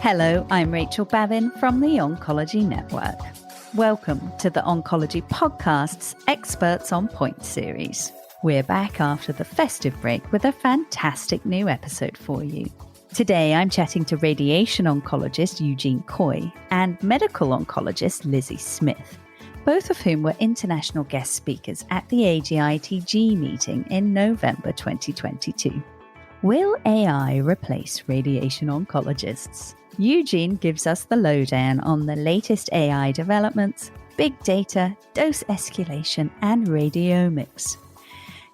Hello, I'm Rachel Bavin from the Oncology Network. Welcome to the Oncology Podcast's Experts on Point series. We're back after the festive break with a fantastic new episode for you. Today I'm chatting to radiation oncologist Eugene Coy and medical oncologist Lizzie Smith, both of whom were international guest speakers at the AGITG meeting in November 2022. Will AI replace radiation oncologists? Eugene gives us the lowdown on the latest AI developments, big data, dose escalation, and radiomics.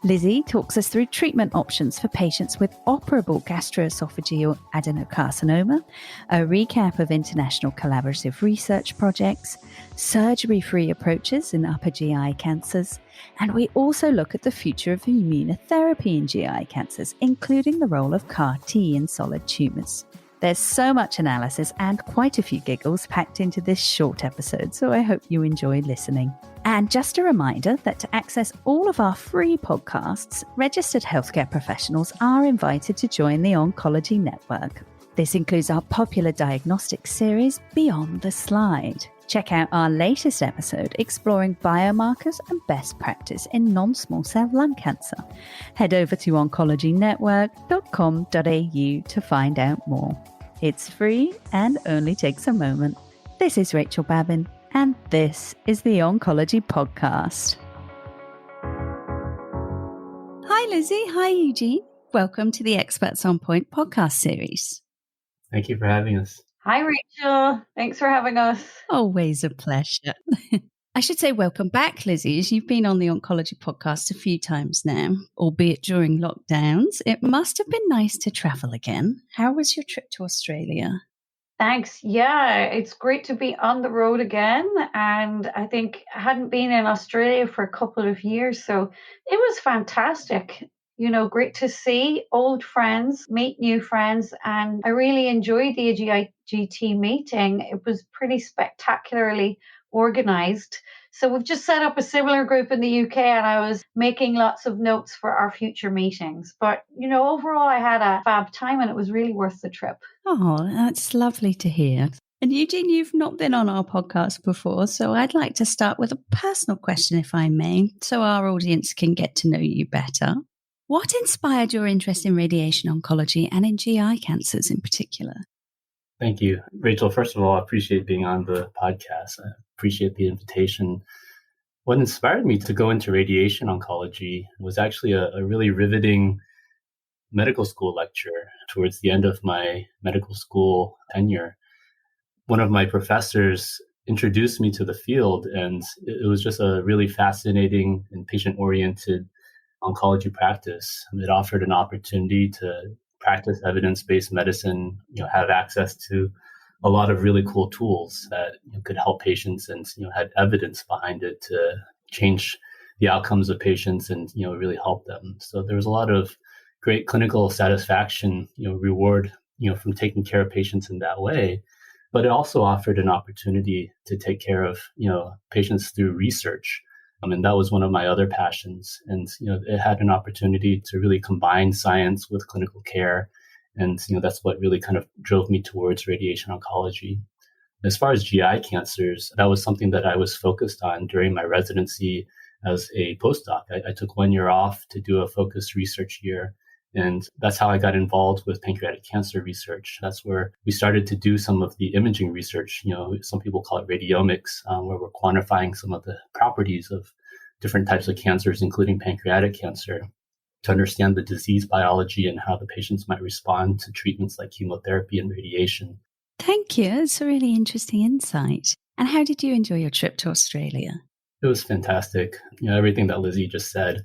Lizzie talks us through treatment options for patients with operable gastroesophageal adenocarcinoma, a recap of international collaborative research projects, surgery-free approaches in upper GI cancers, and we also look at the future of immunotherapy in GI cancers, including the role of CAR-T in solid tumours. There's so much analysis and quite a few giggles packed into this short episode, so I hope you enjoy listening. And just a reminder that to access all of our free podcasts, registered healthcare professionals are invited to join the Oncology Network. This includes our popular diagnostics series, Beyond the Slide. Check out our latest episode exploring biomarkers and best practice in non-small cell lung cancer. Head over to oncologynetwork.com.au to find out more. It's free and only takes a moment. This is Rachel Bavin, and this is the Oncology Podcast. Hi, Lizzie. Hi, Eugene. Welcome to the Experts on Point podcast series. Thank you for having us. Hi, Rachel. Thanks for having us. Always a pleasure. I should say welcome back, Lizzie, as you've been on the Oncology Podcast a few times now, albeit during lockdowns. It must have been nice to travel again. How was your trip to Australia? Thanks. Yeah, it's great to be on the road again. And I think I hadn't been in Australia for a couple of years, so it was fantastic. You know, great to see old friends, meet new friends, and I really enjoyed the AGIGT meeting. It was pretty spectacularly organized. So we've just set up a similar group in the UK, and I was making lots of notes for our future meetings. But, you know, overall, I had a fab time and it was really worth the trip. Oh, that's lovely to hear. And Eugene, you've not been on our podcast before, so I'd like to start with a personal question, if I may, so our audience can get to know you better. What inspired your interest in radiation oncology and in GI cancers in particular? Thank you. Rachel, first of all, I appreciate being on the podcast. I appreciate the invitation. What inspired me to go into radiation oncology was actually a really riveting medical school lecture towards the end of my medical school tenure. One of my professors introduced me to the field, and it was just a really fascinating and patient-oriented oncology practice. It offered an opportunity to practice evidence-based medicine, have access to a lot of really cool tools that could help patients and had evidence behind it to change the outcomes of patients and really help them. So there was a lot of great clinical satisfaction, reward, from taking care of patients in that way. But it also offered an opportunity to take care of, patients through research. And that was one of my other passions. And, it had an opportunity to really combine science with clinical care. And, that's what really kind of drove me towards radiation oncology. As far as GI cancers, that was something that I was focused on during my residency as a postdoc. I took 1 year off to do a focused research year. And that's how I got involved with pancreatic cancer research. That's where we started to do some of the imaging research. Some people call it radiomics, where we're quantifying some of the properties of different types of cancers, including pancreatic cancer, to understand the disease biology and how the patients might respond to treatments like chemotherapy and radiation. Thank you. It's a really interesting insight. And how did you enjoy your trip to Australia? It was fantastic. Everything that Lizzie just said.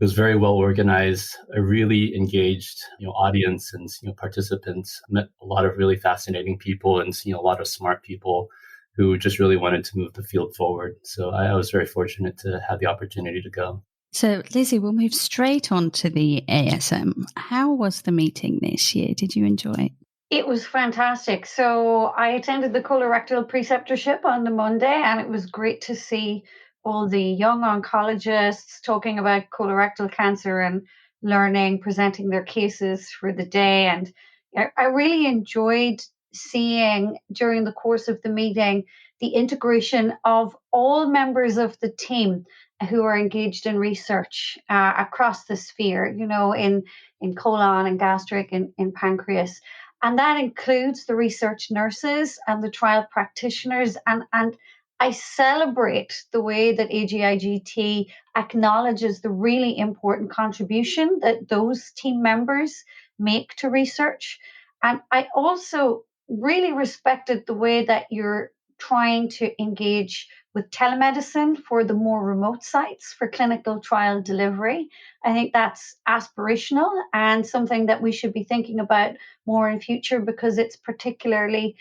It was very well organized, a really engaged, audience and, participants. I met a lot of really fascinating people and, a lot of smart people who just really wanted to move the field forward. So I was very fortunate to have the opportunity to go. So Lizzie, we'll move straight on to the ASM. How was the meeting this year? Did you enjoy it? It was fantastic. So I attended the colorectal preceptorship on the Monday, and it was great to see all the young oncologists talking about colorectal cancer and learning, presenting their cases for the day. And I really enjoyed seeing during the course of the meeting the integration of all members of the team who are engaged in research across the sphere, in colon and gastric and in pancreas. And that includes the research nurses and the trial practitioners. And I celebrate the way that AGIGT acknowledges the really important contribution that those team members make to research. And I also really respected the way that you're trying to engage with telemedicine for the more remote sites for clinical trial delivery. I think that's aspirational and something that we should be thinking about more in future because it's particularly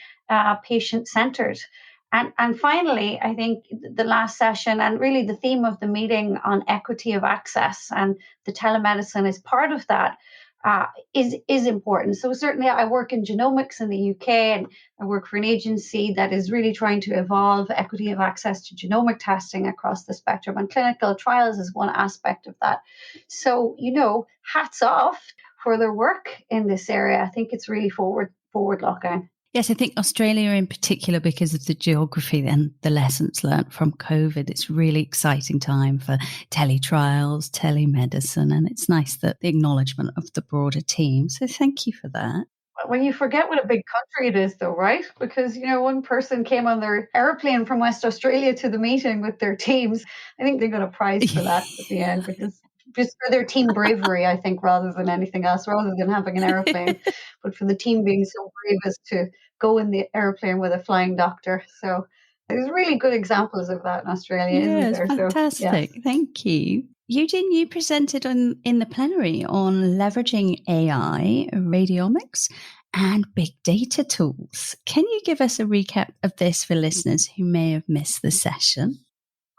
patient-centered. And finally, I think the last session and really the theme of the meeting on equity of access and the telemedicine is part of that. Is important. So certainly I work in genomics in the UK and I work for an agency that is really trying to evolve equity of access to genomic testing across the spectrum, and clinical trials is one aspect of that. So, hats off for their work in this area. I think it's really forward looking. Yes, I think Australia in particular, because of the geography and the lessons learnt from COVID, it's a really exciting time for teletrials, telemedicine, and it's nice that the acknowledgement of the broader team. So thank you for that. When you forget what a big country it is, though, right? Because, one person came on their airplane from West Australia to the meeting with their teams. I think they got a prize for that at the end because just for their team bravery, I think, rather than anything else, rather than having an airplane, but for the team being so brave as to go in the airplane with a flying doctor. So there's really good examples of that in Australia, isn't there? Fantastic. So, Thank you. Eugene, you presented in the plenary on leveraging AI, radiomics, and big data tools. Can you give us a recap of this for listeners who may have missed the session?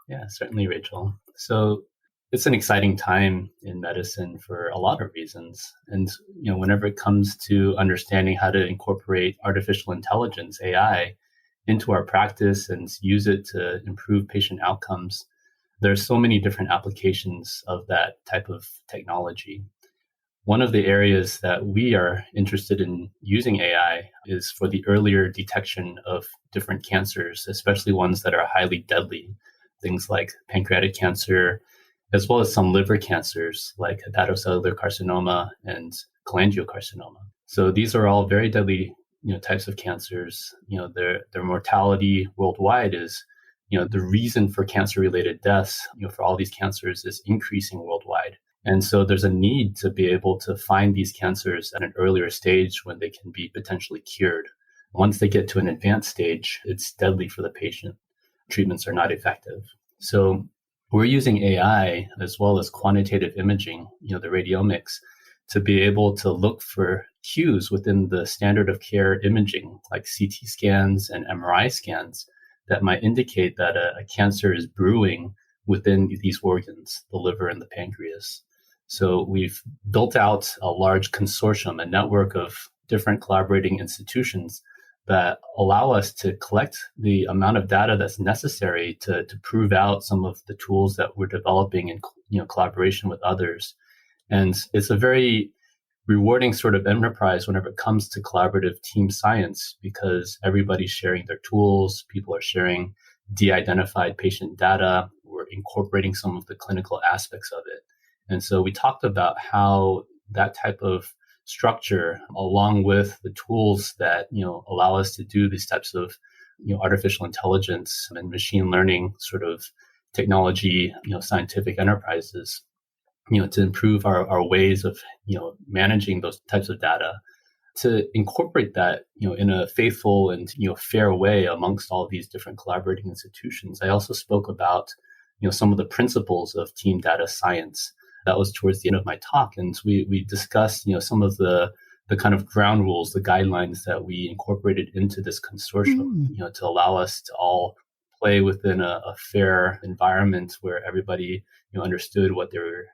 Yeah, certainly, Rachel. So it's an exciting time in medicine for a lot of reasons. And, whenever it comes to understanding how to incorporate artificial intelligence, AI, into our practice and use it to improve patient outcomes, there's so many different applications of that type of technology. One of the areas that we are interested in using AI is for the earlier detection of different cancers, especially ones that are highly deadly, things like pancreatic cancer, as well as some liver cancers like hepatocellular carcinoma and cholangiocarcinoma. So these are all very deadly, types of cancers. Their mortality worldwide is, the reason for cancer-related deaths, for all these cancers is increasing worldwide. And so there's a need to be able to find these cancers at an earlier stage when they can be potentially cured. Once they get to an advanced stage, it's deadly for the patient. Treatments are not effective. So we're using AI as well as quantitative imaging, the radiomics, to be able to look for cues within the standard of care imaging, like CT scans and MRI scans, that might indicate that a cancer is brewing within these organs, the liver and the pancreas. So we've built out a large consortium, a network of different collaborating institutions that allow us to collect the amount of data that's necessary to prove out some of the tools that we're developing in collaboration with others. And it's a very rewarding sort of enterprise whenever it comes to collaborative team science, because everybody's sharing their tools, people are sharing de-identified patient data, we're incorporating some of the clinical aspects of it. And so we talked about how that type of structure, along with the tools that, allow us to do these types of, artificial intelligence and machine learning sort of technology, scientific enterprises, to improve our ways of, managing those types of data, to incorporate that, in a faithful and, fair way amongst all of these different collaborating institutions. I also spoke about, some of the principles of team data science. That was towards the end of my talk. And we discussed, some of the kind of ground rules, the guidelines that we incorporated into this consortium, to allow us to all play within a fair environment where everybody, understood what they were,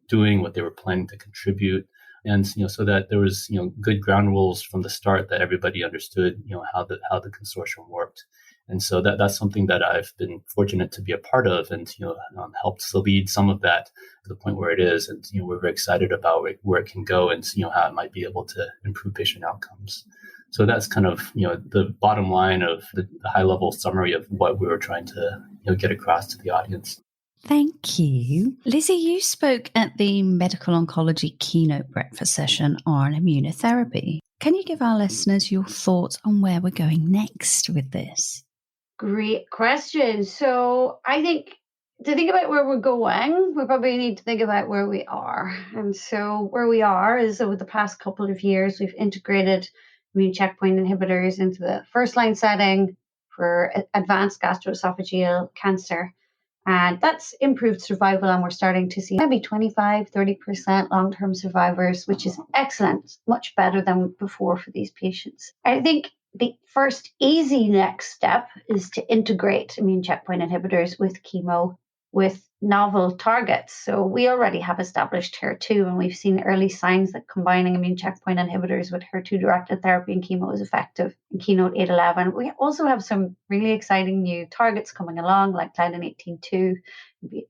doing, what they were planning to contribute. And, so that there was, good ground rules from the start that everybody understood, how the consortium worked. And so that's something that I've been fortunate to be a part of and, helped to lead some of that to the point where it is. And, we're very excited about where it can go and, how it might be able to improve patient outcomes. So that's kind of, the bottom line of the high level summary of what we were trying to, get across to the audience. Thank you. Lizzie, you spoke at the Medical Oncology keynote breakfast session on immunotherapy. Can you give our listeners your thoughts on where we're going next with this? Great question. So I think to think about where we're going, we probably need to think about where we are. And so where we are is over the past couple of years, we've integrated immune checkpoint inhibitors into the first line setting for advanced gastroesophageal cancer. And that's improved survival. And we're starting to see maybe 25, 30% long-term survivors, which is excellent, much better than before for these patients. I think the first easy next step is to integrate immune checkpoint inhibitors with chemo with novel targets. So we already have established HER2, and we've seen early signs that combining immune checkpoint inhibitors with HER2-directed therapy and chemo is effective in KEYNOTE-811. We also have some really exciting new targets coming along, like Claudin 18.2,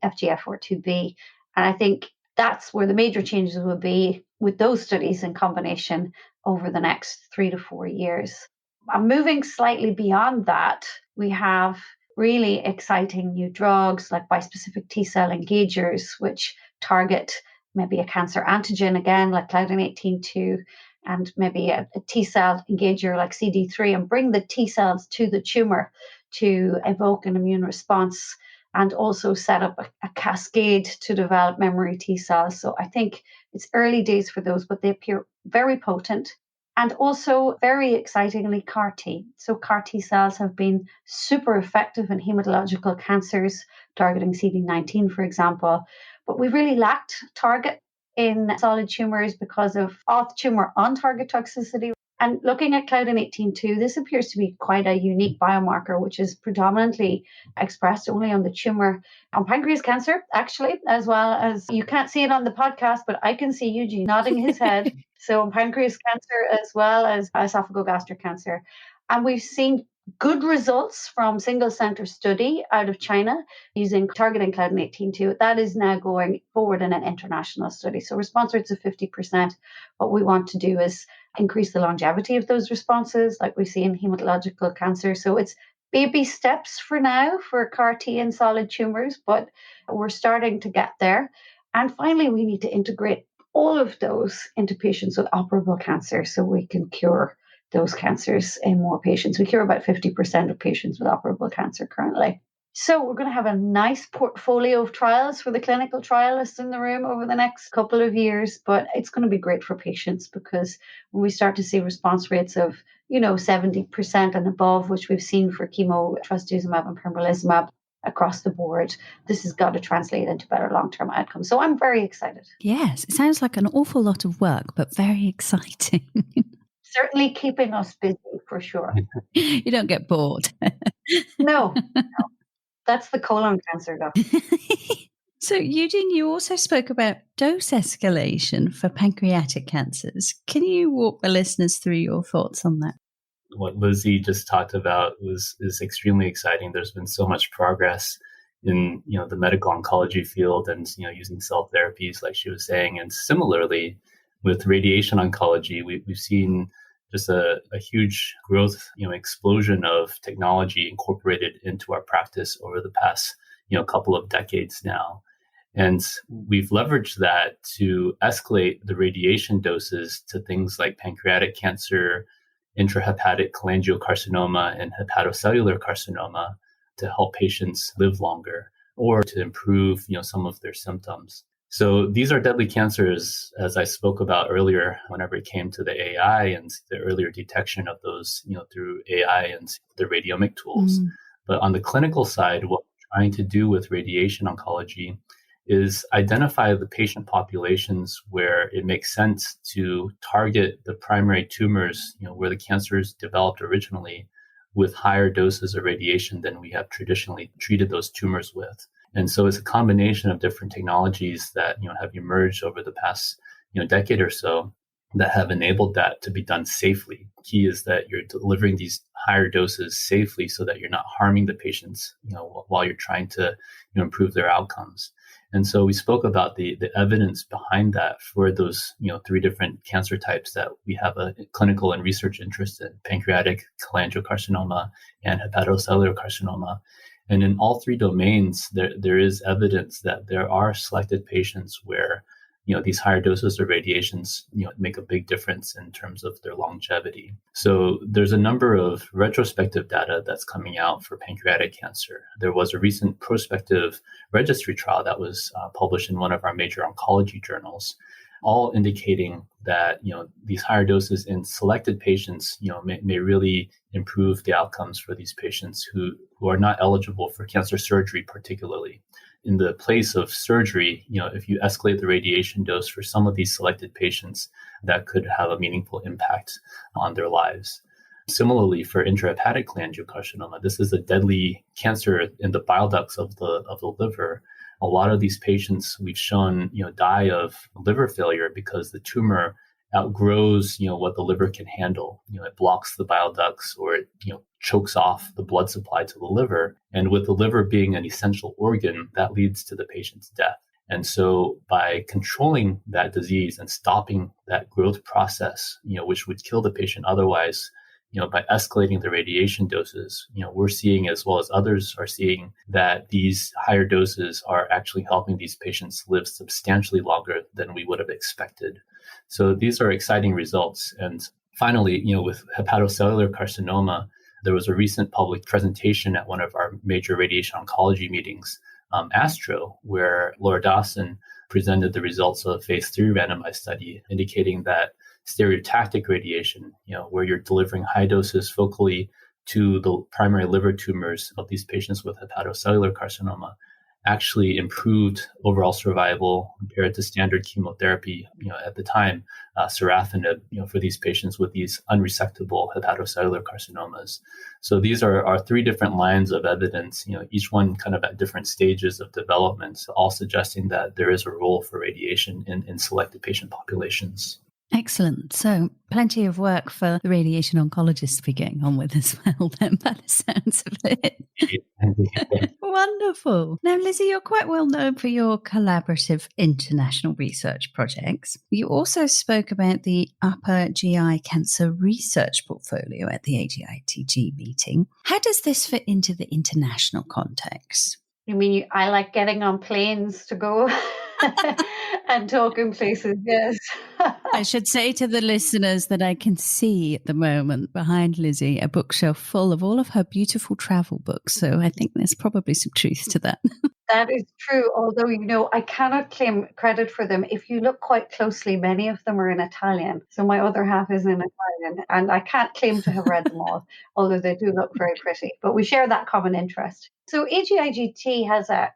FGFR2b. And I think that's where the major changes will be with those studies in combination over the next 3 to 4 years. And moving slightly beyond that, we have really exciting new drugs like bispecific T-cell engagers, which target maybe a cancer antigen, again, like Claudin 18.2, and maybe a T-cell engager like CD3, and bring the T-cells to the tumor to evoke an immune response and also set up a cascade to develop memory T-cells. So I think it's early days for those, but they appear very potent. And also, very excitingly, CAR T. So CAR T cells have been super effective in hematological cancers, targeting CD19, for example. But we've really lacked target in solid tumors because of off-tumor on-target toxicity. And looking at Claudin 18.2, this appears to be quite a unique biomarker, which is predominantly expressed only on the tumor on pancreas cancer, actually, as well as, you can't see it on the podcast, but I can see Eugene nodding his head. So on pancreas cancer as well as esophagogastric cancer. And we've seen good results from single center study out of China using targeting Claudin 18.2. That is now going forward in an international study. So response rates of 50%. What we want to do is increase the longevity of those responses, like we see in hematological cancer. So it's baby steps for now for CAR T in solid tumors, but we're starting to get there. And finally, we need to integrate all of those into patients with operable cancer so we can cure those cancers in more patients. We cure about 50% of patients with operable cancer currently. So we're going to have a nice portfolio of trials for the clinical trialists in the room over the next couple of years, but it's going to be great for patients because when we start to see response rates of, 70% and above, which we've seen for chemo, trastuzumab and pembrolizumab across the board, this has got to translate into better long-term outcomes. So I'm very excited. Yes, it sounds like an awful lot of work, but very exciting. Certainly keeping us busy for sure. You don't get bored. No. That's the colon cancer, though. So, Eugene, you also spoke about dose escalation for pancreatic cancers. Can you walk the listeners through your thoughts on that? What Lizzie just talked about is extremely exciting. There's been so much progress in the medical oncology field and using cell therapies, like she was saying, and similarly with radiation oncology, we've seen just a huge growth, explosion of technology incorporated into our practice over the past, couple of decades now. And we've leveraged that to escalate the radiation doses to things like pancreatic cancer, intrahepatic cholangiocarcinoma, and hepatocellular carcinoma to help patients live longer or to improve, some of their symptoms. So these are deadly cancers, as I spoke about earlier, whenever it came to the AI and the earlier detection of those, through AI and the radiomic tools. But on the clinical side, what we're trying to do with radiation oncology is identify the patient populations where it makes sense to target the primary tumors, where the cancer is developed originally, with higher doses of radiation than we have traditionally treated those tumors with. And so it's a combination of different technologies that have emerged over the past decade or so. that have enabled that to be done safely. Key is that you're delivering these higher doses safely so that you're not harming the patients, while you're trying to improve their outcomes. And so we spoke about the evidence behind that for those, 3 different cancer types that we have a clinical and research interest in: pancreatic, cholangiocarcinoma, and hepatocellular carcinoma. And in all 3 domains, there is evidence that there are selected patients where these higher doses of radiations, make a big difference in terms of their longevity. So there's a number of retrospective data that's coming out for pancreatic cancer. There was a recent prospective registry trial that was published in one of our major oncology journals, all indicating that, these higher doses in selected patients, may really improve the outcomes for these patients who are not eligible for cancer surgery particularly. In the place of surgery, if you escalate the radiation dose for some of these selected patients, that could have a meaningful impact on their lives. Similarly, for intrahepatic cholangiocarcinoma, this is a deadly cancer in the bile ducts of the liver. A lot of these patients we've shown, die of liver failure because the tumor outgrows, what the liver can handle. It blocks the bile ducts, or it, chokes off the blood supply to the liver. And with the liver being an essential organ, that leads to the patient's death. And so by controlling that disease and stopping that growth process, which would kill the patient otherwise, by escalating the radiation doses, we're seeing, as well as others are seeing, that these higher doses are actually helping these patients live substantially longer than we would have expected. So these are exciting results. And finally, with hepatocellular carcinoma, there was a recent public presentation at one of our major radiation oncology meetings, ASTRO, where Laura Dawson presented the results of a phase 3 randomized study indicating that stereotactic radiation, where you're delivering high doses focally to the primary liver tumors of these patients with hepatocellular carcinoma, actually improved overall survival compared to standard chemotherapy, at the time, sorafenib, for these patients with these unresectable hepatocellular carcinomas. So these are our 3 different lines of evidence, each one kind of at different stages of development, all suggesting that there is a role for radiation in selected patient populations. Excellent. So plenty of work for the radiation oncologists to be getting on with as well, then, by the sounds of it. Wonderful. Now, Lizzie, you're quite well known for your collaborative international research projects. You also spoke about the upper GI cancer research portfolio at the AGITG meeting. How does this fit into the international context? I mean, I like getting on planes to go and talk in places, yes. I should say to the listeners that I can see at the moment behind Lizzie a bookshelf full of all of her beautiful travel books. So I think there's probably some truth to that. That is true, although, I cannot claim credit for them. If you look quite closely, many of them are in Italian. So my other half is in Italian, and I can't claim to have read them all, although they do look very pretty. But we share that common interest. So AGIGT has a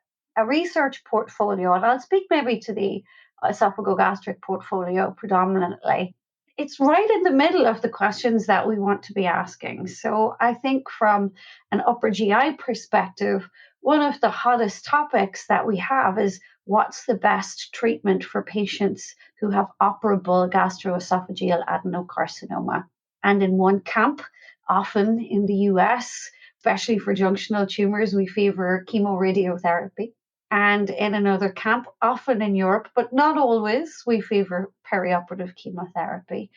research portfolio, and I'll speak maybe to the esophagogastric portfolio predominantly. It's right in the middle of the questions that we want to be asking. So I think from an upper GI perspective, one of the hottest topics that we have is what's the best treatment for patients who have operable gastroesophageal adenocarcinoma. And in one camp, often in the US, especially for junctional tumors, we favor chemoradiotherapy. And in another camp, often in Europe, but not always, we favor perioperative chemotherapy.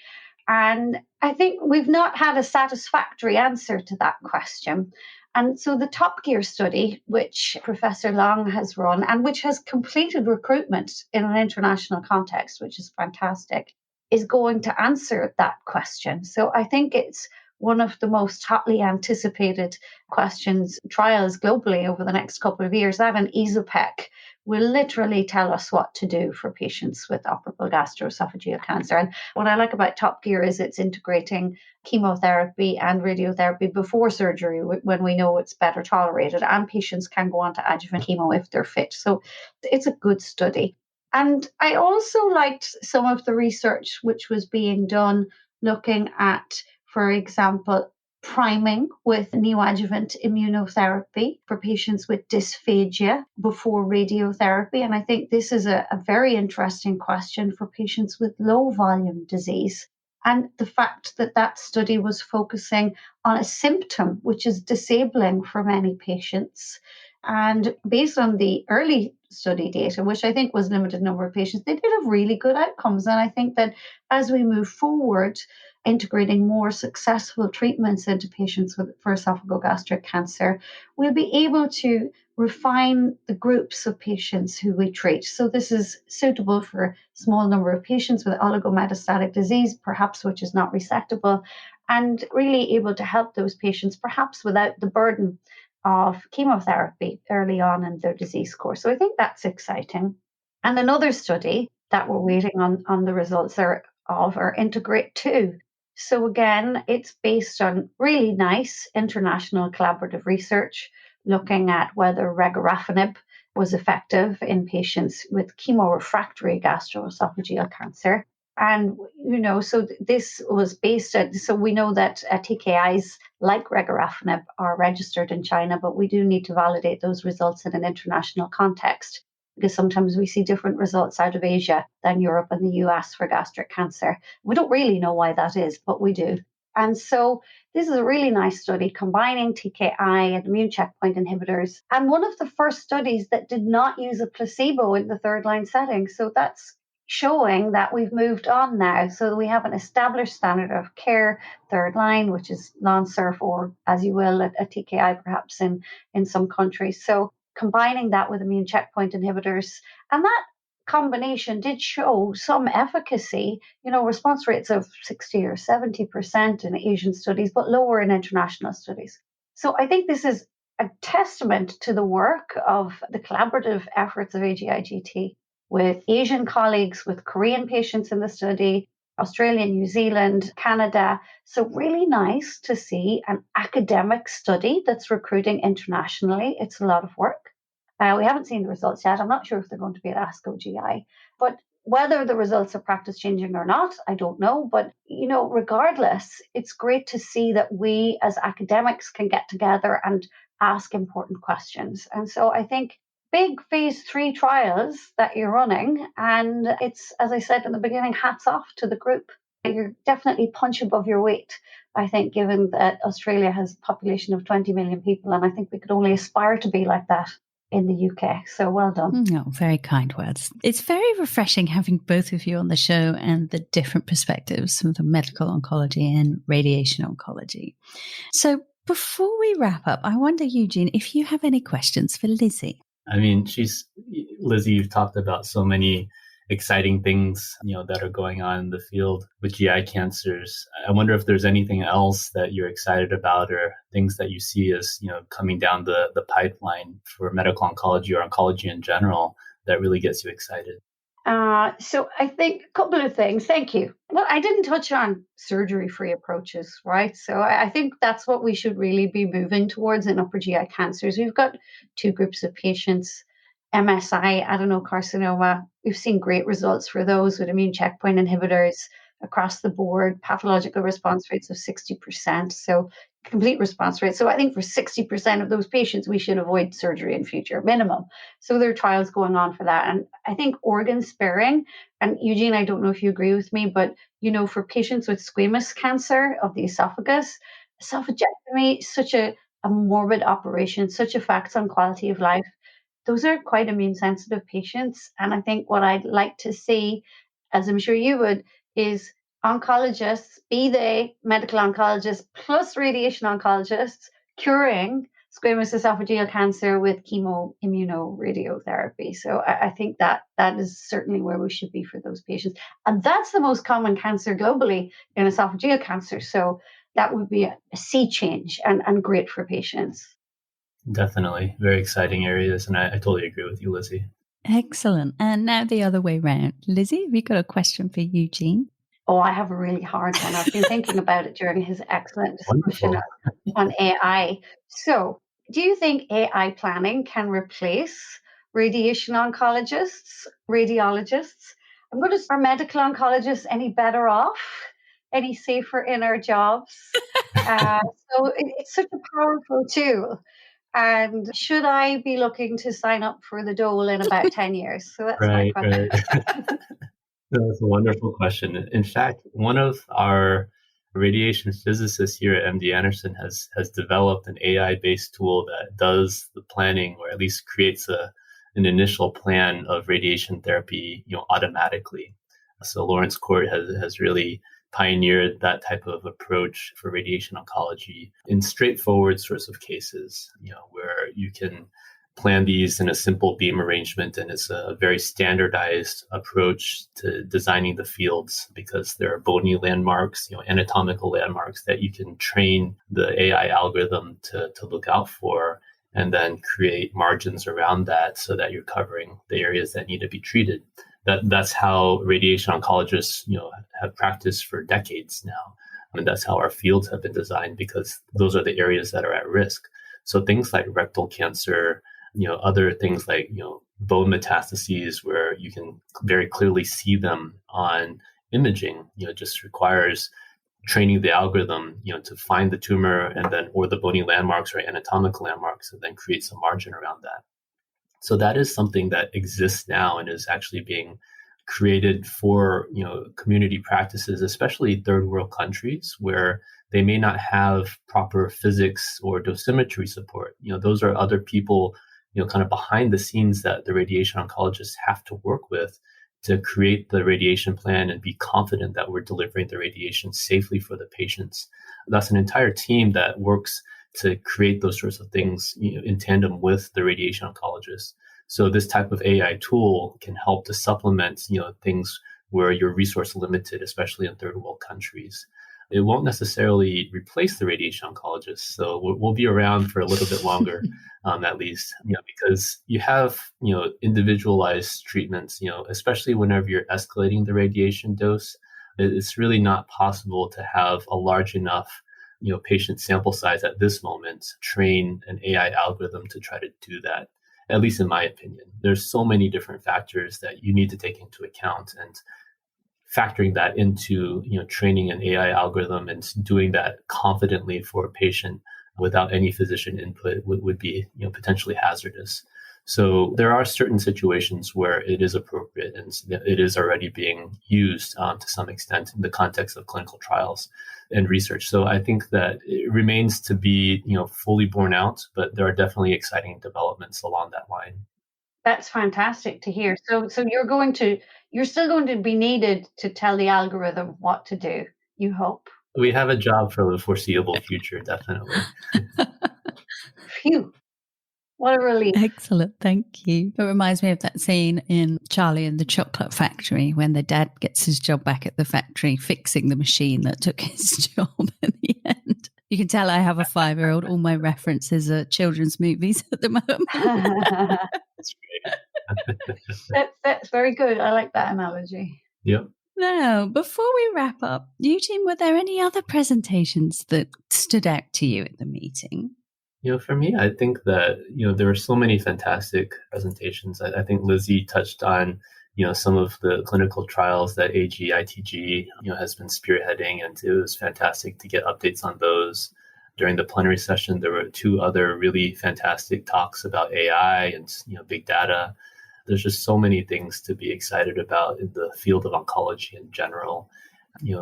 And I think we've not had a satisfactory answer to that question. And so the Top Gear study, which Professor Long has run and which has completed recruitment in an international context, which is fantastic, is going to answer that question. So I think it's one of the most hotly anticipated trials globally over the next couple of years. That and EZOPEC will literally tell us what to do for patients with operable gastroesophageal cancer. And what I like about Top Gear is it's integrating chemotherapy and radiotherapy before surgery when we know it's better tolerated, and patients can go on to adjuvant chemo if they're fit. So it's a good study. And I also liked some of the research which was being done looking at, for example, priming with neoadjuvant immunotherapy for patients with dysphagia before radiotherapy. And I think this is a very interesting question for patients with low volume disease. And the fact that that study was focusing on a symptom which is disabling for many patients. And based on the early study data, which I think was limited number of patients, they did have really good outcomes. And I think that as we move forward, integrating more successful treatments into patients for esophagogastric cancer, we'll be able to refine the groups of patients who we treat. So this is suitable for a small number of patients with oligometastatic disease, perhaps which is not resectable, and really able to help those patients perhaps without the burden of chemotherapy early on in their disease course. So I think that's exciting. And another study that we're waiting on the results of are Integrate 2. So again, it's based on really nice international collaborative research looking at whether regorafenib was effective in patients with chemorefractory gastroesophageal cancer. And, so this was based on, so we know that TKIs like regorafenib are registered in China, but we do need to validate those results in an international context, because sometimes we see different results out of Asia than Europe and the US for gastric cancer. We don't really know why that is, but we do. And so this is a really nice study combining TKI and immune checkpoint inhibitors, and one of the first studies that did not use a placebo in the third line setting. So that's showing that we've moved on now. So we have an established standard of care, third line, which is Lonsurf, or as you will, a TKI perhaps in some countries. So combining that with immune checkpoint inhibitors, and that combination did show some efficacy, response rates of 60 or 70% in Asian studies, but lower in international studies. So I think this is a testament to the work of the collaborative efforts of AGIGT with Asian colleagues, with Korean patients in the study, Australia, New Zealand, Canada. So really nice to see an academic study that's recruiting internationally. It's a lot of work. We haven't seen the results yet. I'm not sure if they're going to be at ASCO GI, but whether the results are practice changing or not, I don't know. But, regardless, it's great to see that we as academics can get together and ask important questions. And so I think big phase 3 trials that you're running, and it's, as I said in the beginning, hats off to the group. You're definitely punch above your weight, I think, given that Australia has a population of 20 million people, and I think we could only aspire to be like that in the UK. So well done. Oh, very kind words. It's very refreshing having both of you on the show and the different perspectives from the medical oncology and radiation oncology. So before we wrap up, I wonder, Eugene, if you have any questions for Lizzie. I mean, Lizzie, you've talked about so many exciting things, that are going on in the field with GI cancers. I wonder if there's anything else that you're excited about, or things that you see as, coming down the pipeline for medical oncology or oncology in general that really gets you excited. So I think a couple of things. Thank you. Well, I didn't touch on surgery-free approaches, right? So I think that's what we should really be moving towards in upper GI cancers. We've got two groups of patients, MSI, adenocarcinoma. We've seen great results for those with immune checkpoint inhibitors across the board, pathological response rates of 60%. So complete response rate. So I think for 60% of those patients, we should avoid surgery in future, minimum. So there are trials going on for that. And I think organ sparing, and Eugene, I don't know if you agree with me, but, for patients with squamous cancer of the esophagus, esophagectomy is such a morbid operation, such effects on quality of life. Those are quite immune sensitive patients. And I think what I'd like to see, as I'm sure you would, is oncologists, be they medical oncologists plus radiation oncologists, curing squamous esophageal cancer with chemoimmunoradiotherapy. So I think that is certainly where we should be for those patients. And that's the most common cancer globally in esophageal cancer. So that would be a sea change and great for patients. Definitely. Very exciting areas. And I totally agree with you, Lizzie. Excellent. And now the other way round. Lizzie, have you got a question for Eugene? Oh, I have a really hard one. I've been thinking about it during his excellent discussion on AI. So, do you think AI planning can replace radiation oncologists, radiologists? Are medical oncologists any better off, any safer in our jobs? Uh, it's such a powerful tool. And should I be looking to sign up for the dole in about 10 years? So that's my Right, question. right. No, that's a wonderful question. In fact, one of our radiation physicists here at MD Anderson has developed an AI-based tool that does the planning, or at least creates an initial plan of radiation therapy, automatically. So Lawrence Court has really pioneered that type of approach for radiation oncology in straightforward sorts of cases, where you can plan these in a simple beam arrangement, and it's a very standardized approach to designing the fields because there are bony landmarks, anatomical landmarks that you can train the AI algorithm to look out for, and then create margins around that so that you're covering the areas that need to be treated. That's how radiation oncologists, have practiced for decades now. I mean, that's how our fields have been designed, because those are the areas that are at risk. So things like rectal cancer, other things like, bone metastases, where you can very clearly see them on imaging, just requires training the algorithm, to find the tumor and then, or the bony landmarks or anatomical landmarks, and then create some margin around that. So that is something that exists now and is actually being created for, community practices, especially third world countries where they may not have proper physics or dosimetry support. Those are other people, kind of behind the scenes that the radiation oncologists have to work with to create the radiation plan and be confident that we're delivering the radiation safely for the patients. That's an entire team that works to create those sorts of things, in tandem with the radiation oncologist. So this type of AI tool can help to supplement, things where you're resource limited, especially in third world countries. It won't necessarily replace the radiation oncologist, so we'll be around for a little bit longer, at least, because you have, individualized treatments, especially whenever you're escalating the radiation dose. It's really not possible to have a large enough patient sample size at this moment, train an AI algorithm to try to do that, at least in my opinion. There's so many different factors that you need to take into account, and factoring that into, training an AI algorithm and doing that confidently for a patient without any physician input would be, potentially hazardous. So there are certain situations where it is appropriate, and it is already being used to some extent in the context of clinical trials and research. So I think that it remains to be, fully borne out, but there are definitely exciting developments along that line. That's fantastic to hear. So you're still going to be needed to tell the algorithm what to do, you hope. We have a job for the foreseeable future, definitely. Phew. What a relief. Excellent, thank you. It reminds me of that scene in Charlie and the Chocolate Factory when the dad gets his job back at the factory fixing the machine that took his job in the end. You can tell I have a 5-year-old. All my references are children's movies at the moment. That's great. That's very good. I like that analogy. Yep. Now, before we wrap up, Eugene, were there any other presentations that stood out to you at the meeting? For me, I think that, there were so many fantastic presentations. I think Lizzie touched on, some of the clinical trials that AGITG, has been spearheading, and it was fantastic to get updates on those. During the plenary session, there were 2 other really fantastic talks about AI and, big data. There's just so many things to be excited about in the field of oncology in general.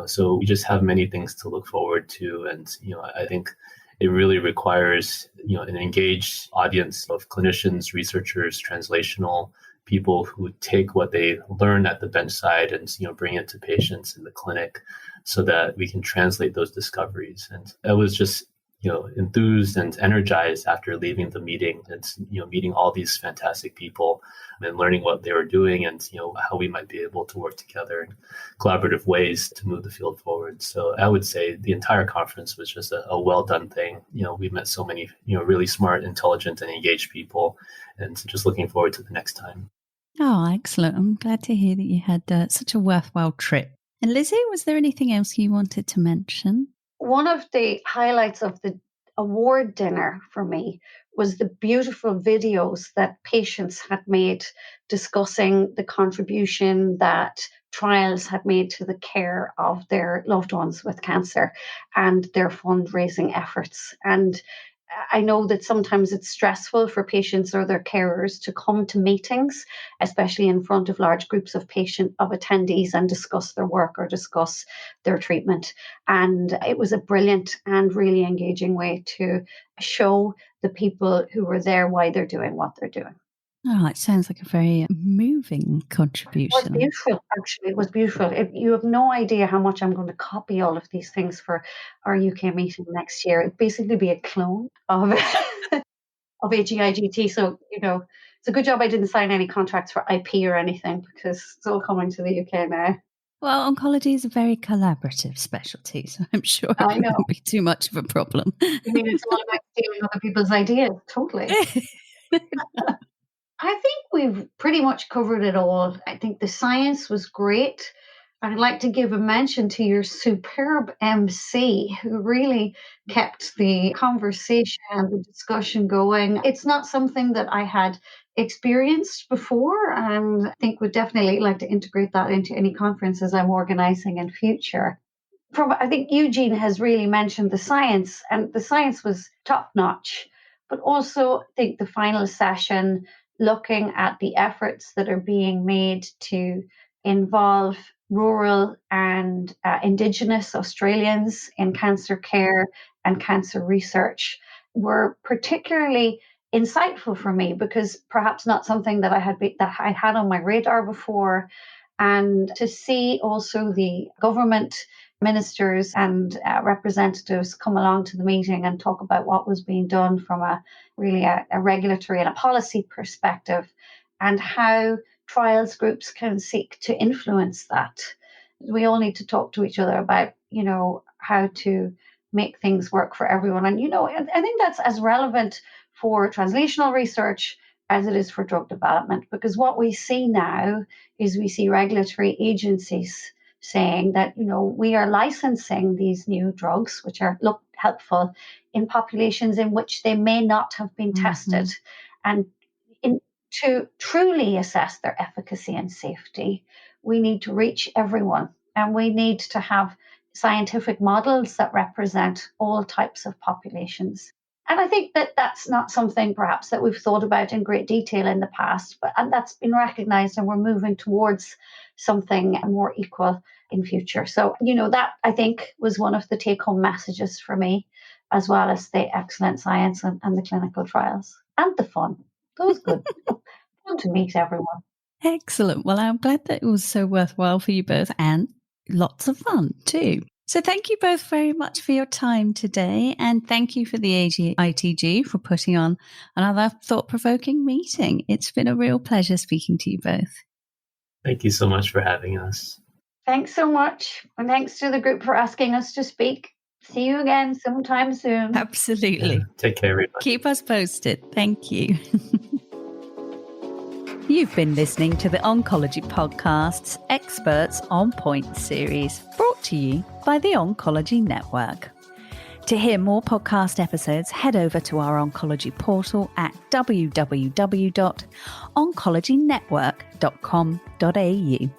So we just have many things to look forward to. And, I think it really requires, an engaged audience of clinicians, researchers, translational people who take what they learn at the bedside and, bring it to patients in the clinic so that we can translate those discoveries. And I was just, enthused and energized after leaving the meeting and, meeting all these fantastic people and learning what they were doing and, how we might be able to work together in collaborative ways to move the field forward. So I would say the entire conference was just a well done thing. We met so many, really smart, intelligent, and engaged people, and just looking forward to the next time. Oh, excellent. I'm glad to hear that you had such a worthwhile trip. And Lizzie, was there anything else you wanted to mention? One of the highlights of the award dinner for me was the beautiful videos that patients had made discussing the contribution that trials had made to the care of their loved ones with cancer and their fundraising efforts. And I know that sometimes it's stressful for patients or their carers to come to meetings, especially in front of large groups of attendees, and discuss their work or discuss their treatment. And it was a brilliant and really engaging way to show the people who were there why they're doing what they're doing. Oh, it sounds like a very moving contribution. It was beautiful, actually. It was beautiful. You have no idea how much I'm going to copy all of these things for our UK meeting next year. It'd basically be a clone of of AGIGT. So, it's a good job I didn't sign any contracts for IP or anything, because it's all coming to the UK now. Well, oncology is a very collaborative specialty, so I'm sure it won't be too much of a problem. I mean, it's all about stealing other people's ideas, totally. I think we've pretty much covered it all. I think the science was great. I'd like to give a mention to your superb MC, who really kept the conversation and the discussion going. It's not something that I had experienced before, and I think would definitely like to integrate that into any conferences I'm organizing in future. I think Eugene has really mentioned the science, and the science was top notch, but also I think the final session, looking at the efforts that are being made to involve rural and Indigenous Australians in cancer care and cancer research, were particularly insightful for me, because perhaps not something that I had on my radar before. And to see also the government ministers and representatives come along to the meeting and talk about what was being done from a regulatory and a policy perspective, and how trials groups can seek to influence that. We all need to talk to each other about, how to make things work for everyone. And, I think that's as relevant for translational research as it is for drug development, because what we see now is we see regulatory agencies saying that, we are licensing these new drugs, which look helpful in populations in which they may not have been tested. And to truly assess their efficacy and safety, we need to reach everyone, and we need to have scientific models that represent all types of populations. And I think that that's not something perhaps that we've thought about in great detail in the past, and that's been recognized, and we're moving towards something more equal in future. So, that I think was one of the take-home messages for me, as well as the excellent science and the clinical trials and the fun. It was good. Fun to meet everyone. Excellent. Well, I'm glad that it was so worthwhile for you both, and lots of fun too. So thank you both very much for your time today, and thank you for the AGITG for putting on another thought-provoking meeting. It's been a real pleasure speaking to you both. Thank you so much for having us. Thanks so much, and thanks to the group for asking us to speak. See you again sometime soon. Absolutely. Yeah, take care, everybody. Keep us posted. Thank you. You've been listening to the Oncology Podcast's Experts on Point series, brought to you by the Oncology Network. To hear more podcast episodes, head over to our oncology portal at www.oncologynetwork.com.au.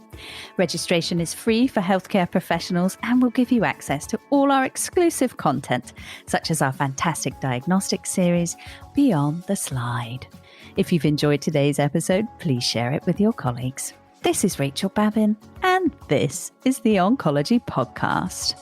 Registration is free for healthcare professionals and will give you access to all our exclusive content, such as our fantastic diagnostic series, Beyond the Slide. If you've enjoyed today's episode, please share it with your colleagues. This is Rachel Babin, and this is the Oncology Podcast.